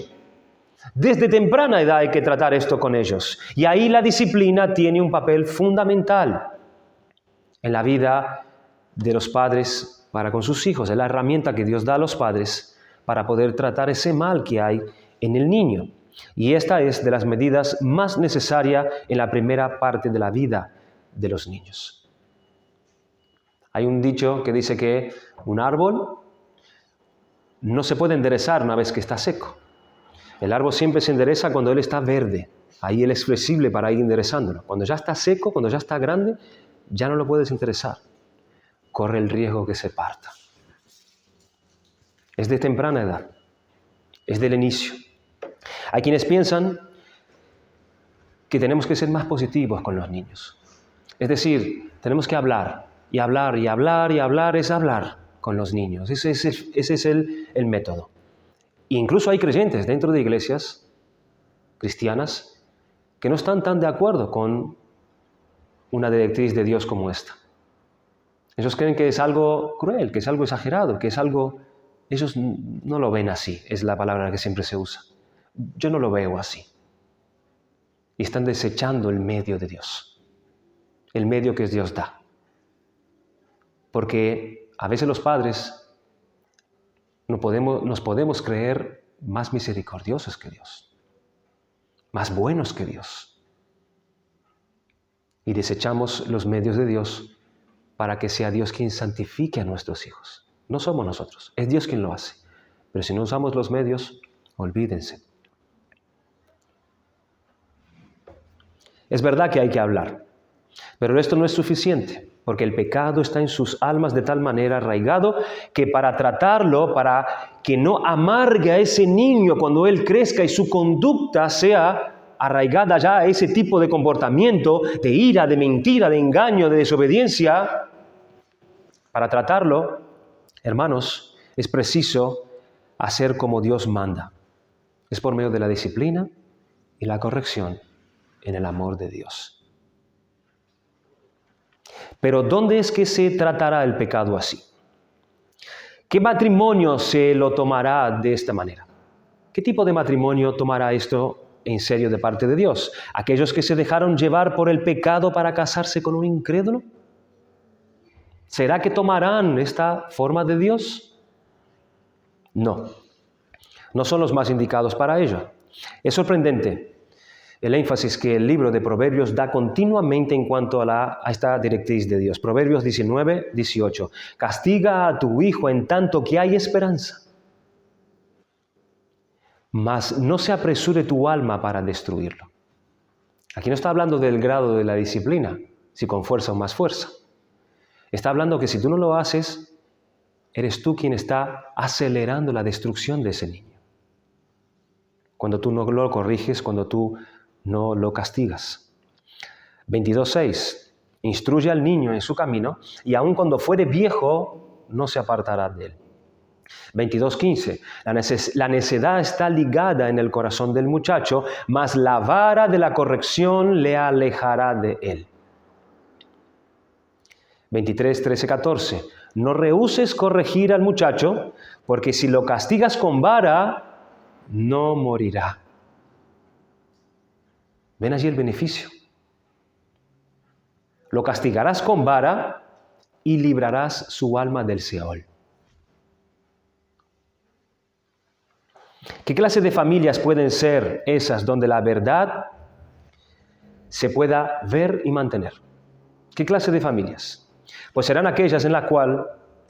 Desde temprana edad hay que tratar esto con ellos. Y ahí la disciplina tiene un papel fundamental en la vida de los padres para con sus hijos. Es la herramienta que Dios da a los padres para poder tratar ese mal que hay en el niño. Y esta es de las medidas más necesarias en la primera parte de la vida de los niños. Hay un dicho que dice que un árbol no se puede enderezar una vez que está seco. El árbol siempre se endereza cuando él está verde. Ahí él es flexible para ir enderezándolo. Cuando ya está seco, cuando ya está grande, ya no lo puedes enderezar. Corre el riesgo que se parta. Es de temprana edad. Es del inicio. Hay quienes piensan que tenemos que ser más positivos con los niños. Es decir, tenemos que hablar, y hablar, y hablar, y hablar, es hablar con los niños. Ese es el método. E incluso hay creyentes dentro de iglesias cristianas que no están tan de acuerdo con una directriz de Dios como esta. Ellos creen que es algo cruel, que es algo exagerado, que es algo... Ellos no lo ven así, es la palabra que siempre se usa. Yo no lo veo así. Y están desechando el medio de Dios, el medio que Dios da. Porque a veces los padres nos podemos creer más misericordiosos que Dios, más buenos que Dios. Y desechamos los medios de Dios para que sea Dios quien santifique a nuestros hijos. No somos nosotros, es Dios quien lo hace. Pero si no usamos los medios, olvídense. Es verdad que hay que hablar, pero esto no es suficiente, porque el pecado está en sus almas de tal manera arraigado que para tratarlo, para que no amargue a ese niño cuando él crezca y su conducta sea arraigada ya a ese tipo de comportamiento, de ira, de mentira, de engaño, de desobediencia, para tratarlo, hermanos, es preciso hacer como Dios manda. Es por medio de la disciplina y la corrección en el amor de Dios. Pero ¿dónde es que se tratará el pecado así? ¿Qué matrimonio se lo tomará de esta manera? ¿Qué tipo de matrimonio tomará esto en serio de parte de Dios? ¿Aquellos que se dejaron llevar por el pecado para casarse con un incrédulo? ¿Será que tomarán esta forma de Dios? No, no son los más indicados para ello. Es sorprendente el énfasis que el libro de Proverbios da continuamente en cuanto a esta directriz de Dios. Proverbios 19, 18. Castiga a tu hijo en tanto que hay esperanza, mas no se apresure tu alma para destruirlo. Aquí no está hablando del grado de la disciplina, si con fuerza o más fuerza. Está hablando que si tú no lo haces, eres tú quien está acelerando la destrucción de ese niño. Cuando tú no lo corriges, cuando tú no lo castigas. 22:6. Instruye al niño en su camino, y aun cuando fuere viejo, no se apartará de él. 22:15. La necedad está ligada en el corazón del muchacho, mas la vara de la corrección le alejará de él. 23:13-14. No rehúses corregir al muchacho, porque si lo castigas con vara, no morirá. Ven allí el beneficio. Lo castigarás con vara y librarás su alma del Seol. ¿Qué clase de familias pueden ser esas donde la verdad se pueda ver y mantener? ¿Qué clase de familias? Pues serán aquellas en las cuales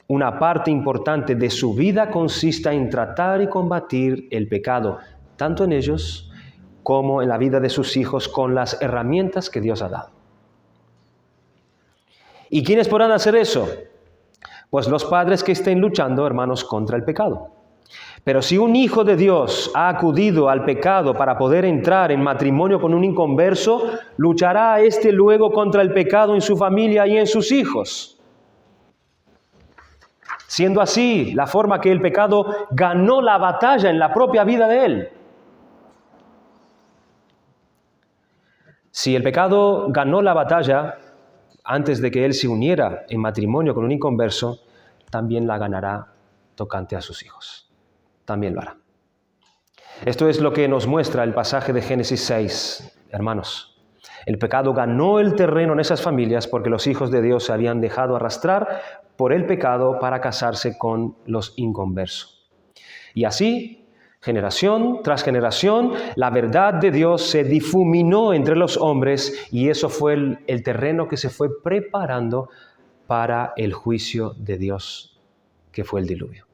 una parte importante de su vida consista en tratar y combatir el pecado, tanto en ellos como en la vida de sus hijos, con las herramientas que Dios ha dado. ¿Y quiénes podrán hacer eso? Pues los padres que estén luchando, hermanos, contra el pecado. Pero si un hijo de Dios ha acudido al pecado para poder entrar en matrimonio con un inconverso, luchará éste luego contra el pecado en su familia y en sus hijos. Siendo así, la forma que el pecado ganó la batalla en la propia vida de él. Si el pecado ganó la batalla antes de que él se uniera en matrimonio con un inconverso, también la ganará tocante a sus hijos. También lo hará. Esto es lo que nos muestra el pasaje de Génesis 6, hermanos. El pecado ganó el terreno en esas familias porque los hijos de Dios se habían dejado arrastrar por el pecado para casarse con los inconversos. Y así, generación tras generación, la verdad de Dios se difuminó entre los hombres y eso fue el terreno que se fue preparando para el juicio de Dios, que fue el diluvio.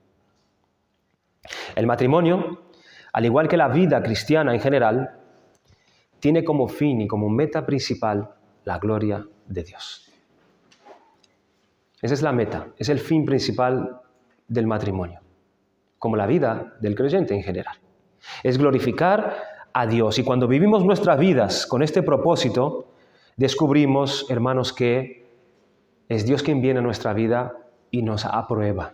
El matrimonio, al igual que la vida cristiana en general, tiene como fin y como meta principal la gloria de Dios. Esa es la meta, es el fin principal del matrimonio, como la vida del creyente en general. Es glorificar a Dios. Y cuando vivimos nuestras vidas con este propósito, descubrimos, hermanos, que es Dios quien viene a nuestra vida y nos aprueba.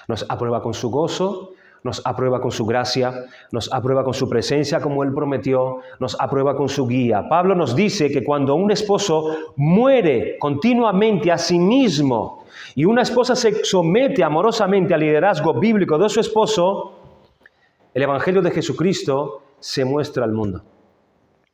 Nos aprueba con su gozo, nos aprueba con su gracia, nos aprueba con su presencia como Él prometió, nos aprueba con su guía. Pablo nos dice que cuando un esposo muere continuamente a sí mismo y una esposa se somete amorosamente al liderazgo bíblico de su esposo, el Evangelio de Jesucristo se muestra al mundo.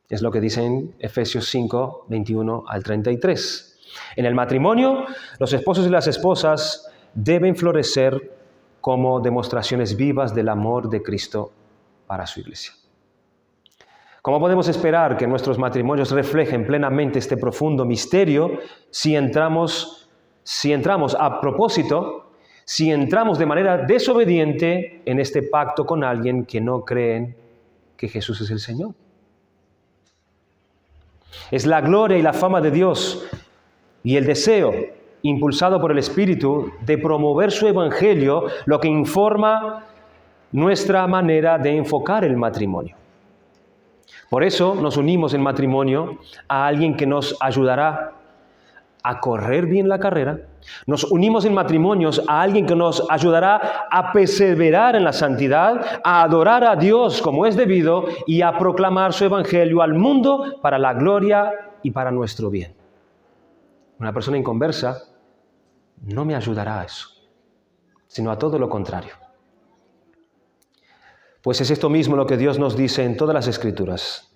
Es lo que dice en Efesios 5, 21 al 33. En el matrimonio, los esposos y las esposas deben florecer como demostraciones vivas del amor de Cristo para su iglesia. ¿Cómo podemos esperar que nuestros matrimonios reflejen plenamente este profundo misterio si entramos a propósito, si entramos de manera desobediente en este pacto con alguien que no creen que Jesús es el Señor? Es la gloria y la fama de Dios y el deseo impulsado por el Espíritu de promover su Evangelio, lo que informa nuestra manera de enfocar el matrimonio. Por eso nos unimos en matrimonio a alguien que nos ayudará a correr bien la carrera. Nos unimos en matrimonios a alguien que nos ayudará a perseverar en la santidad, a adorar a Dios como es debido y a proclamar su evangelio al mundo para la gloria y para nuestro bien. Una persona inconversa no me ayudará a eso, sino a todo lo contrario. Pues es esto mismo lo que Dios nos dice en todas las Escrituras.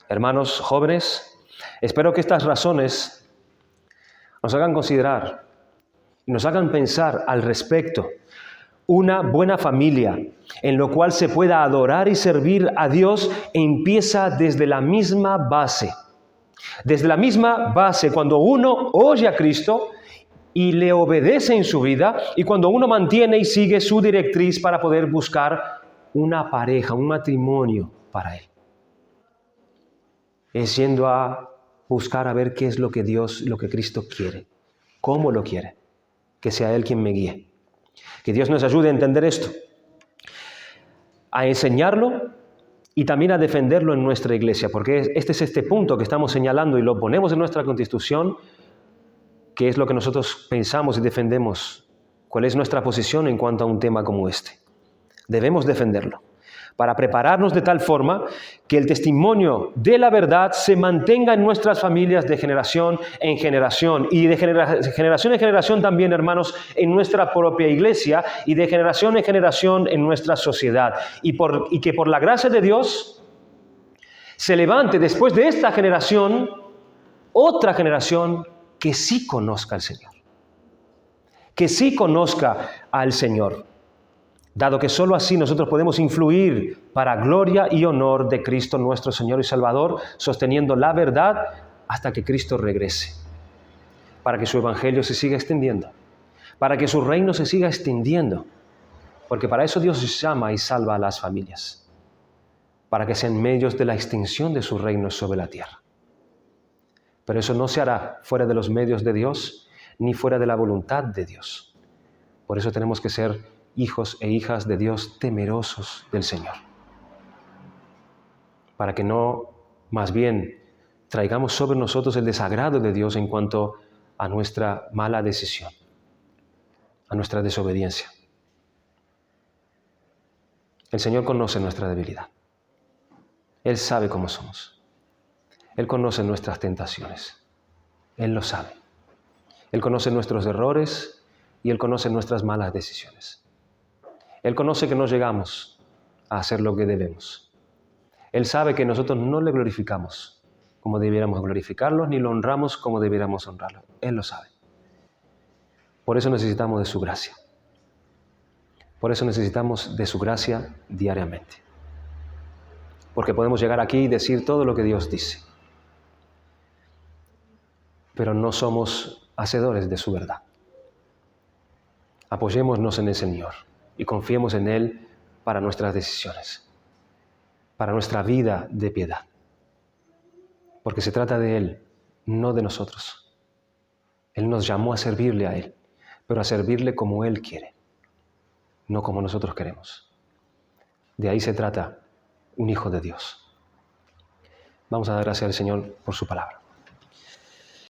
Hermanos jóvenes, espero que estas razones nos hagan considerar, nos hagan pensar al respecto. Una buena familia en la cual se pueda adorar y servir a Dios empieza desde la misma base. Desde la misma base, cuando uno oye a Cristo y le obedece en su vida, y cuando uno mantiene y sigue su directriz para poder buscar una pareja, un matrimonio para él. Es yendo a buscar a ver qué es lo que Dios, lo que Cristo quiere, cómo lo quiere, que sea Él quien me guíe. Que Dios nos ayude a entender esto, a enseñarlo y también a defenderlo en nuestra iglesia, porque este es este punto que estamos señalando y lo ponemos en nuestra Constitución, que es lo que nosotros pensamos y defendemos, cuál es nuestra posición en cuanto a un tema como este. Debemos defenderlo, para prepararnos de tal forma que el testimonio de la verdad se mantenga en nuestras familias de generación en generación, y de generación en generación también, hermanos, en nuestra propia iglesia, y de generación en generación en nuestra sociedad. Y que por la gracia de Dios se levante después de esta generación otra generación que sí conozca al Señor. Que sí conozca al Señor. Dado que sólo así nosotros podemos influir para gloria y honor de Cristo nuestro Señor y Salvador, sosteniendo la verdad hasta que Cristo regrese, para que su evangelio se siga extendiendo, para que su reino se siga extendiendo, porque para eso Dios llama y salva a las familias, para que sean medios de la extensión de su reino sobre la tierra. Pero eso no se hará fuera de los medios de Dios, ni fuera de la voluntad de Dios. Por eso tenemos que ser hijos e hijas de Dios temerosos del Señor, para que no, más bien, traigamos sobre nosotros el desagrado de Dios en cuanto a nuestra mala decisión, a nuestra desobediencia. El Señor conoce nuestra debilidad. Él sabe cómo somos. Él conoce nuestras tentaciones. Él lo sabe. Él conoce nuestros errores y Él conoce nuestras malas decisiones. Él conoce que no llegamos a hacer lo que debemos. Él sabe que nosotros no le glorificamos como debiéramos glorificarlo, ni lo honramos como debiéramos honrarlo. Él lo sabe. Por eso necesitamos de su gracia. Por eso necesitamos de su gracia diariamente. Porque podemos llegar aquí y decir todo lo que Dios dice, pero no somos hacedores de su verdad. Apoyémonos en el Señor y confiemos en Él para nuestras decisiones, para nuestra vida de piedad. Porque se trata de Él, no de nosotros. Él nos llamó a servirle a Él, pero a servirle como Él quiere, no como nosotros queremos. De ahí se trata un hijo de Dios. Vamos a dar gracias al Señor por su palabra.